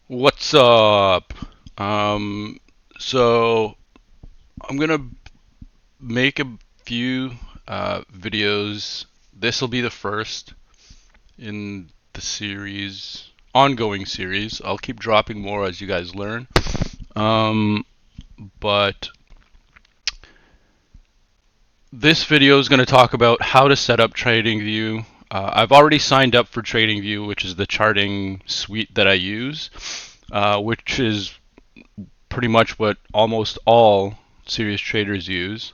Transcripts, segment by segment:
What's up? So I'm gonna make a few videos. This will be the first in the series, ongoing series. I'll keep dropping more as you guys learn. Um, but this video is going to talk about how to set up TradingView. I've already signed up for TradingView, which is the charting suite that I use, which is pretty much what almost all serious traders use.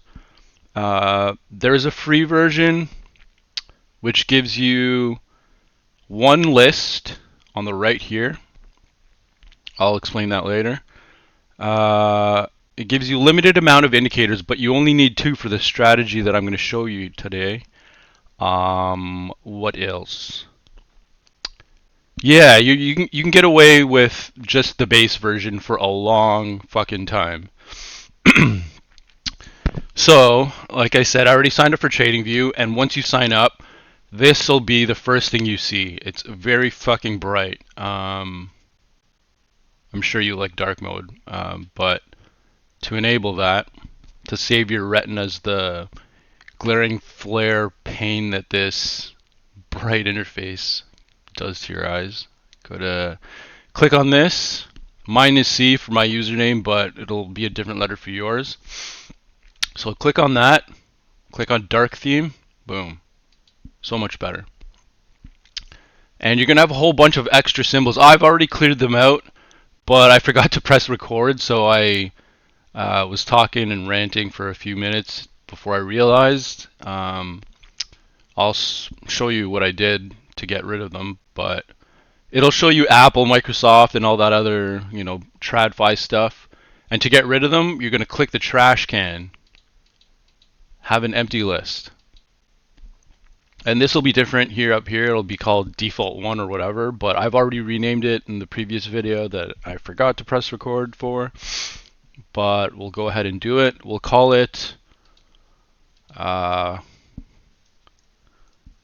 There's a free version which gives you one list on the right here. I'll explain that later. It gives you limited amount of indicators, but you only need two for the strategy that I'm going to show you today. What else? Yeah, you can get away with just the base version for a long fucking time. So, like I said, I already signed up for TradingView, and once you sign up, this will be the first thing you see. It's very fucking bright. I'm sure you like dark mode, but to enable that, to save your retinas the glaring flare pain that this bright interface does to your eyes, go to click on this. Mine is C for my username, but it'll be a different letter for yours. So click on that, click on dark theme, boom. So much better. And you're going to have a whole bunch of extra symbols. I've already cleared them out, but I forgot to press record, so I was talking and ranting for a few minutes before I realized. I'll show you what I did to get rid of them, but it'll show you Apple, Microsoft, and all that other, TradFi stuff. And to get rid of them, you're going to click the trash can, have an empty list. And this will be different here up here. It'll be called default 1 or whatever, but I've already renamed it in the previous video that I forgot to press record for. But we'll go ahead and do it. We'll call it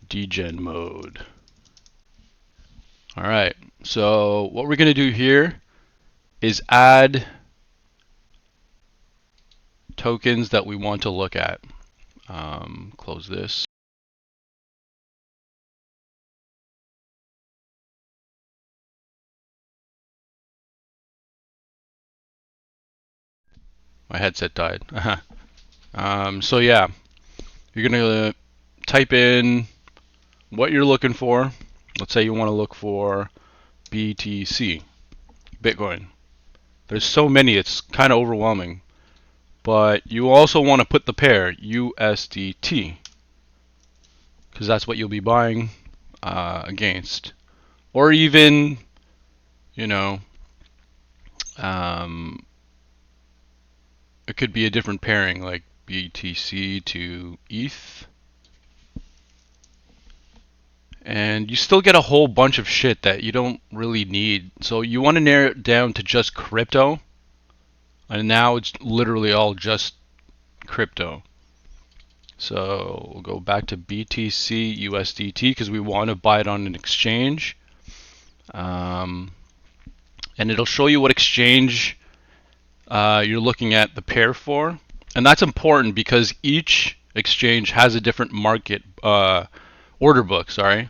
degen mode. All right, so what we're going to do here is add tokens that we want to look at. Close this. My headset died. So yeah, you're going to type in what you're looking for. Let's say you want to look for BTC, Bitcoin. There's so many, it's kind of overwhelming. But you also want to put the pair USDT, because that's what you'll be buying against. Or even, you know, um, it could be a different pairing, like BTC to ETH. And you still get a whole bunch of shit that you don't really need. So you want to narrow it down to just crypto. And now it's literally all just crypto. So we'll go back to BTC USDT because we want to buy it on an exchange. And it'll show you what exchange you're looking at the pair for. And that's important because each exchange has a different market order book, sorry.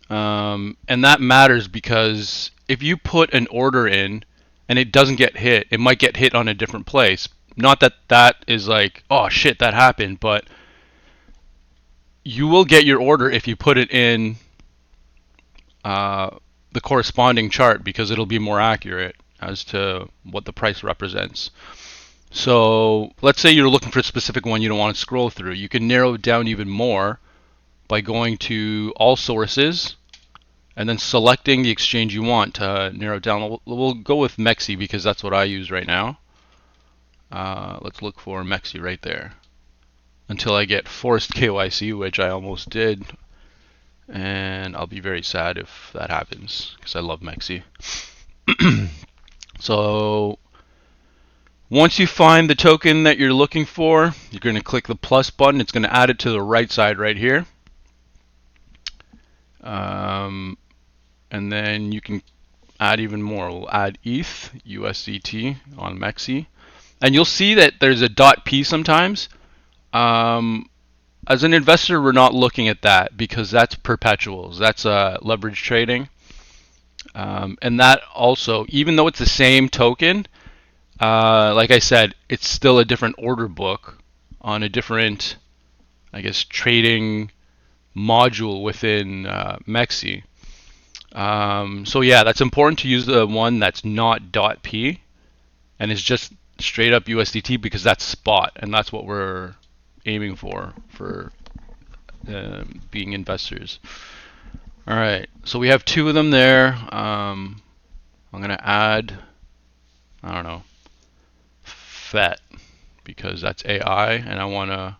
And that matters because if you put an order in and it doesn't get hit, it might get hit on a different place. Not that that is like, oh shit, that happened, but you will get your order if you put it in the corresponding chart because it'll be more accurate as to what the price represents. So let's say you're looking for a specific one you don't want to scroll through. You can narrow it down even more by going to all sources and then selecting the exchange you want to narrow it down. We'll go with Mexi because that's what I use right now. Let's look for Mexi right there until I get forced KYC, which I almost did. And I'll be very sad if that happens because I love Mexi. So once you find the token that you're looking for, you're going to click the plus button. It's going to add it to the right side right here. And then you can add even more. We'll add ETH, USDT on Mexi. And you'll see that there's a .p sometimes. As an investor, we're not looking at that because that's perpetuals. That's leverage trading. And that also, even though it's the same token, like I said, it's still a different order book on a different, I guess, trading module within Mexi. So yeah, that's important to use the one that's not .p and is just straight up USDT because that's spot, and that's what we're aiming for being investors. All right, so we have two of them there. I'm gonna add, I don't know, FET because that's AI, and I want to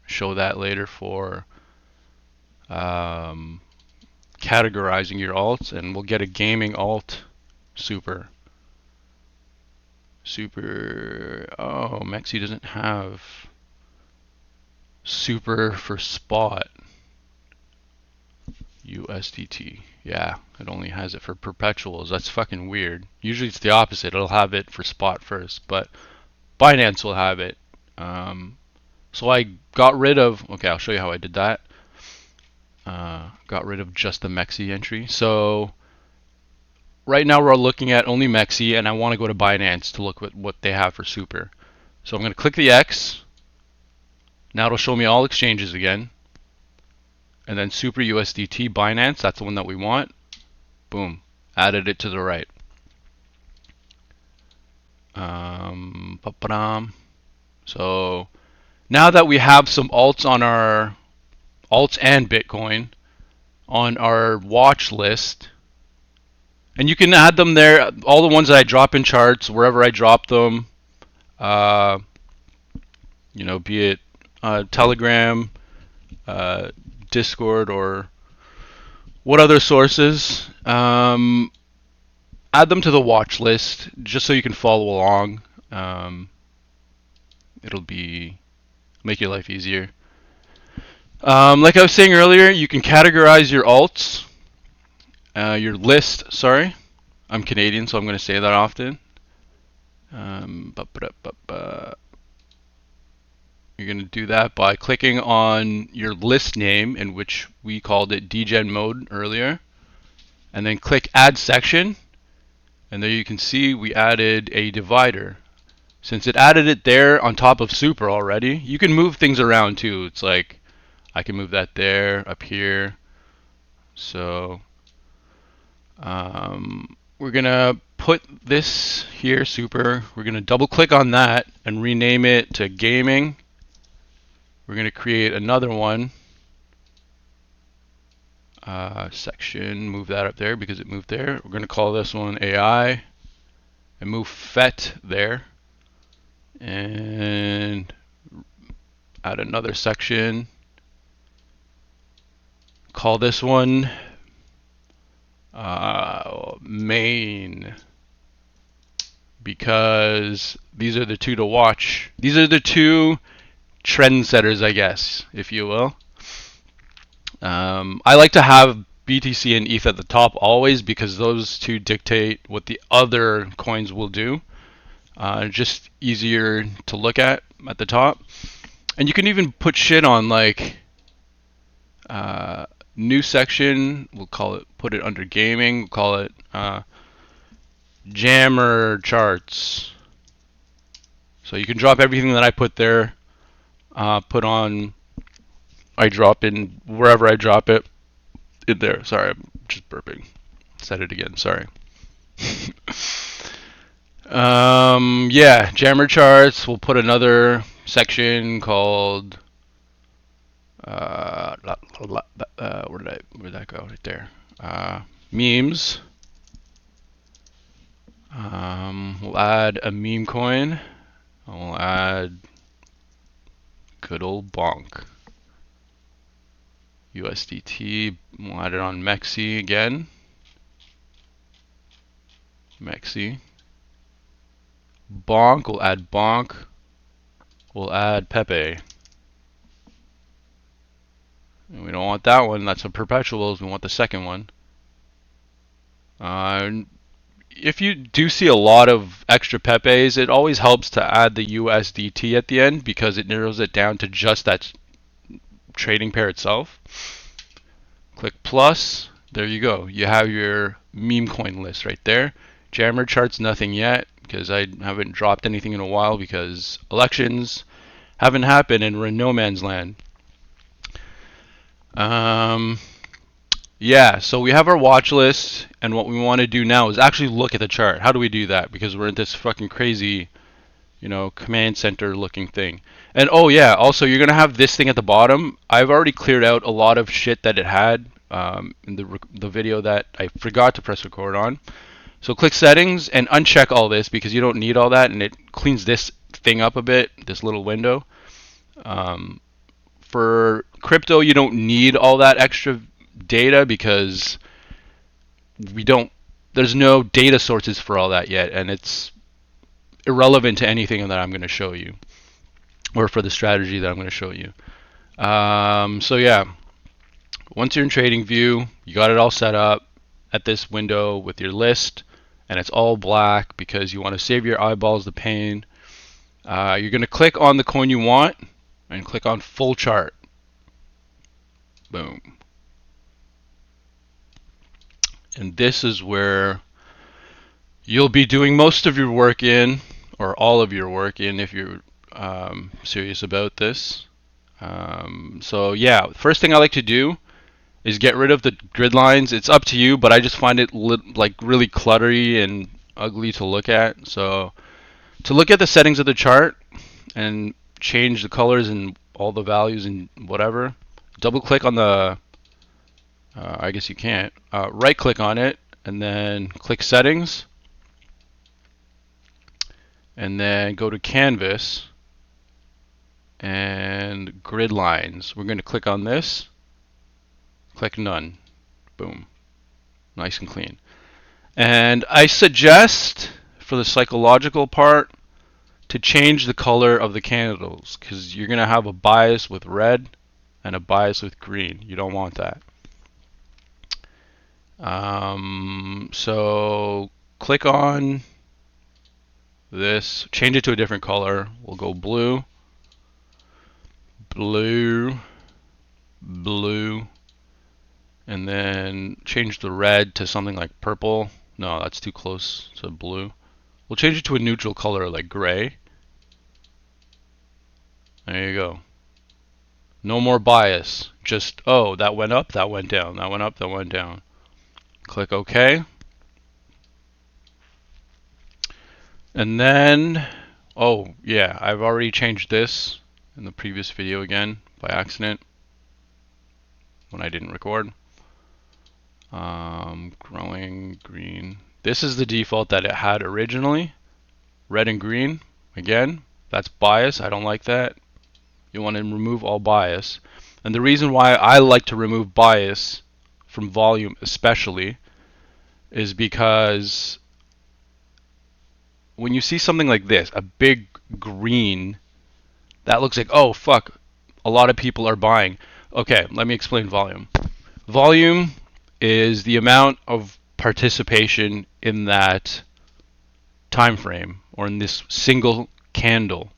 show that later for categorizing your alts, and we'll get a gaming alt super. Oh, Mexi doesn't have super for spot. USDT. Yeah, it only has it for perpetuals. That's fucking weird. Usually it's the opposite. It'll have it for spot first, but Binance will have it. So I got rid of, okay, I'll show you how I did that. Got rid of just the Mexi entry. So right now we're looking at only Mexi, and I want to go to Binance to look at what they have for super. So I'm going to click the X. Now it'll show me all exchanges again. And then Super USDT Binance, that's the one that we want. Boom, added it to the right. So now that we have some alts on our alts and Bitcoin on our watch list, and you can add them there, all the ones that I drop in charts, wherever I drop them, you know, be it Telegram, Discord, or what other sources. Add them to the watch list just so you can follow along. It'll make your life easier. Like I was saying earlier, you can categorize your alts, your list. Sorry, I'm Canadian, so I'm going to say that often. You're going to do that by clicking on your list name, in which we called it degen mode earlier, and then click add section, and there you can see we added a divider. Since it added it there on top of super already, you can move things around too. It's like I can move that there, up here. So we're gonna put this here, super. We're gonna double click on that and rename it to gaming. We're going to create another one, section, move that up there because it moved there. We're going to call this one AI and move FET there and add another section. Call this one main because these are the two to watch. These are the two trendsetters, I guess, if you will. I like to have BTC and ETH at the top always because those two dictate what the other coins will do. Just easier to look at the top. And you can even put shit on like new section. We'll call it, put it under gaming. We'll call it jammer charts. So you can drop everything that I put there. Put on, I drop in wherever I drop it in there. Sorry, I'm just burping. Said it again. Sorry. Yeah, jammer charts. We'll put another section called where'd that go? Right there. Memes. We'll add a meme coin. We'll add good old bonk. USDT. We'll add it on Mexi again. Mexi. Bonk. We'll add bonk. We'll add Pepe. And we don't want that one. That's a perpetuals. We want the second one. if you do see a lot of extra Pepes, it always helps to add the USDT at the end because it narrows it down to just that trading pair itself. Click plus. There you go. You have your meme coin list right there. Jammer charts, nothing yet because I haven't dropped anything in a while because elections haven't happened and we're in no man's land. Yeah, so we have our watch list, and what we want to do now is actually look at the chart. How do we do that? Because we're in this fucking crazy, command center looking thing. And oh yeah, also you're gonna have this thing at the bottom. I've already cleared out a lot of shit that it had in the video that I forgot to press record on. So click settings and uncheck all this because you don't need all that, and it cleans this thing up a bit, this little window. For crypto, you don't need all that extra data because there's no data sources for all that yet, and it's irrelevant to anything that I'm going to show you or for the strategy that I'm going to show you. So yeah, once you're in TradingView, you got it all set up at this window with your list, and it's all black because you want to save your eyeballs the pain. You're going to click on the coin you want and click on full chart. Boom. And this is where you'll be doing most of your work in, or all of your work in if you're serious about this. So yeah, first thing I like to do is get rid of the grid lines. It's up to you, but I just find it like really cluttery and ugly to look at. So to look at the settings of the chart and change the colors and all the values and whatever, double click on the I guess you can't. Right click on it and then click settings and then go to canvas and grid lines. We're going to click on this, click none. Boom. Nice and clean. And I suggest for the psychological part to change the color of the candles because you're going to have a bias with red and a bias with green. You don't want that. So click on this, change it to a different color. We'll go blue, blue, blue, and then change the red to something like purple. No, that's too close to blue. We'll change it to a neutral color like gray. There you go. No more bias. Just, oh, that went up, that went down, that went up, that went down. Click OK. And then, oh yeah, I've already changed this in the previous video again by accident when I didn't record. Growing green. This is the default that it had originally. Red and green. Again, that's bias. I don't like that. You want to remove all bias. And the reason why I like to remove bias from volume especially is because when you see something like this, a big green, that looks like, oh fuck, a lot of people are buying. Okay, let me explain volume. Volume is the amount of participation in that time frame or in this single candle.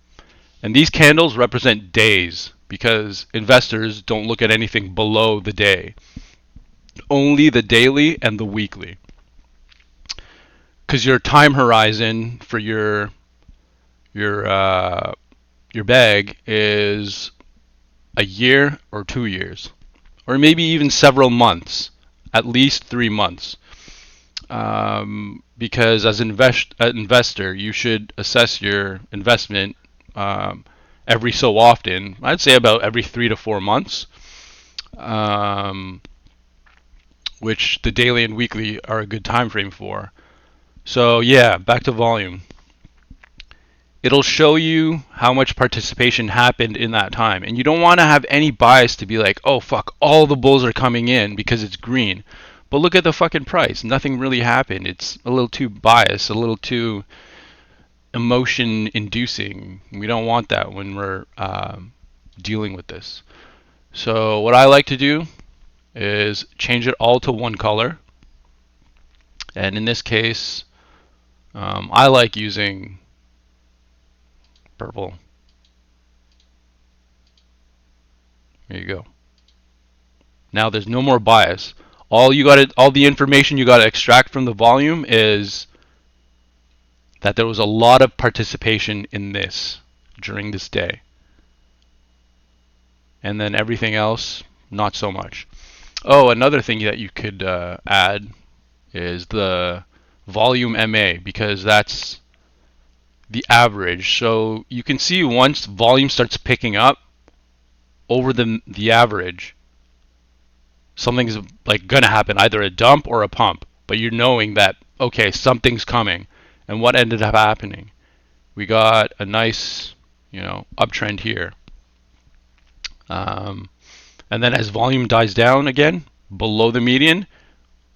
And these candles represent days because investors don't look at anything below the day. Only the daily and the weekly. Because your time horizon for your bag is a year or 2 years, or maybe even several months, at least 3 months. Because as an investor, you should assess your investment every so often. I'd say about every 3 to 4 months, which the daily and weekly are a good time frame for. So yeah, back to volume. It'll show you how much participation happened in that time. And you don't want to have any bias to be like, oh fuck, all the bulls are coming in because it's green. But look at the fucking price. Nothing really happened. It's a little too biased, a little too emotion inducing. We don't want that when we're dealing with this. So what I like to do is change it all to one color. And in this case, I like using purple. There you go. Now there's no more bias. All the information you got to extract from the volume is that there was a lot of participation in this during this day. And then everything else, not so much. Oh, another thing that you could add is the volume MA, because that's the average. So you can see once volume starts picking up over the average, something's like gonna happen, either a dump or a pump. But you're knowing that, okay, something's coming. And what ended up happening? We got a nice, uptrend here. And then as volume dies down again below the median,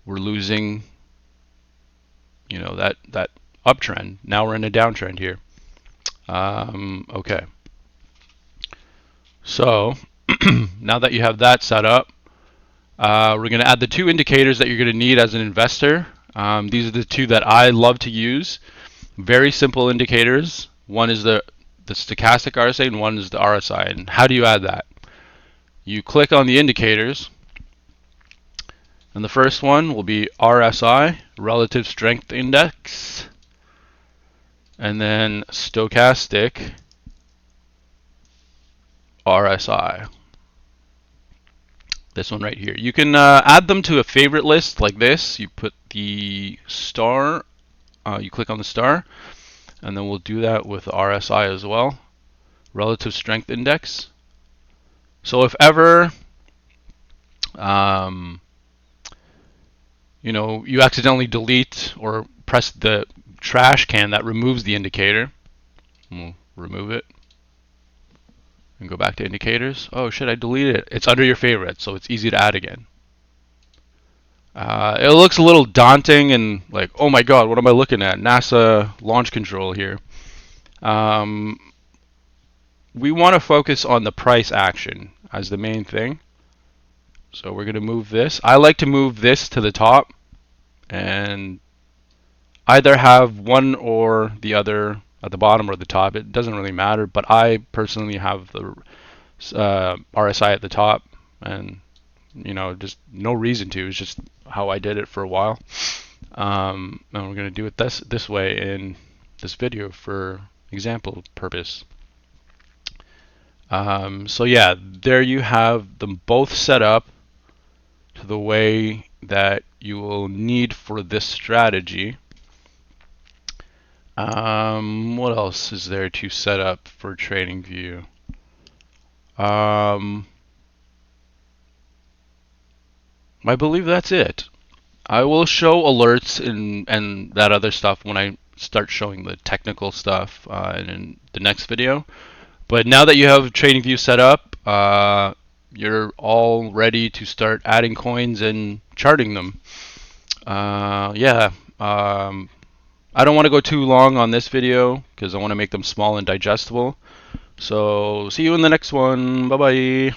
we're losing, that uptrend. Now we're in a downtrend here. Okay. So now that you have that set up, we're going to add the two indicators that you're going to need as an investor. These are the two that I love to use. Very simple indicators. One is the stochastic RSI and one is the RSI. And how do you add that? You click on the indicators, and the first one will be RSI, Relative Strength Index, and then stochastic RSI. This one right here. You can add them to a favorite list like this. You put the star, you click on the star, and then we'll do that with RSI as well, Relative Strength Index. So if ever you accidentally delete or press the trash can that removes the indicator, we'll remove it and go back to indicators. Oh shit, I deleted it. It's under your favorites, so it's easy to add again. It looks a little daunting and like, oh my god, what am I looking at? NASA launch control here. We want to focus on the price action as the main thing. So we're going to move this. I like to move this to the top and either have one or the other at the bottom or the top. It doesn't really matter, but I personally have the RSI at the top, and just no reason to. It's just how I did it for a while. And we're going to do it this way in this video for example purpose. So yeah, there you have them both set up to the way that you will need for this strategy. What else is there to set up for TradingView? I believe that's it. I will show alerts and that other stuff when I start showing the technical stuff in the next video. But now that you have TradingView set up, you're all ready to start adding coins and charting them. Yeah. I don't want to go too long on this video because I want to make them small and digestible. So see you in the next one. Bye bye.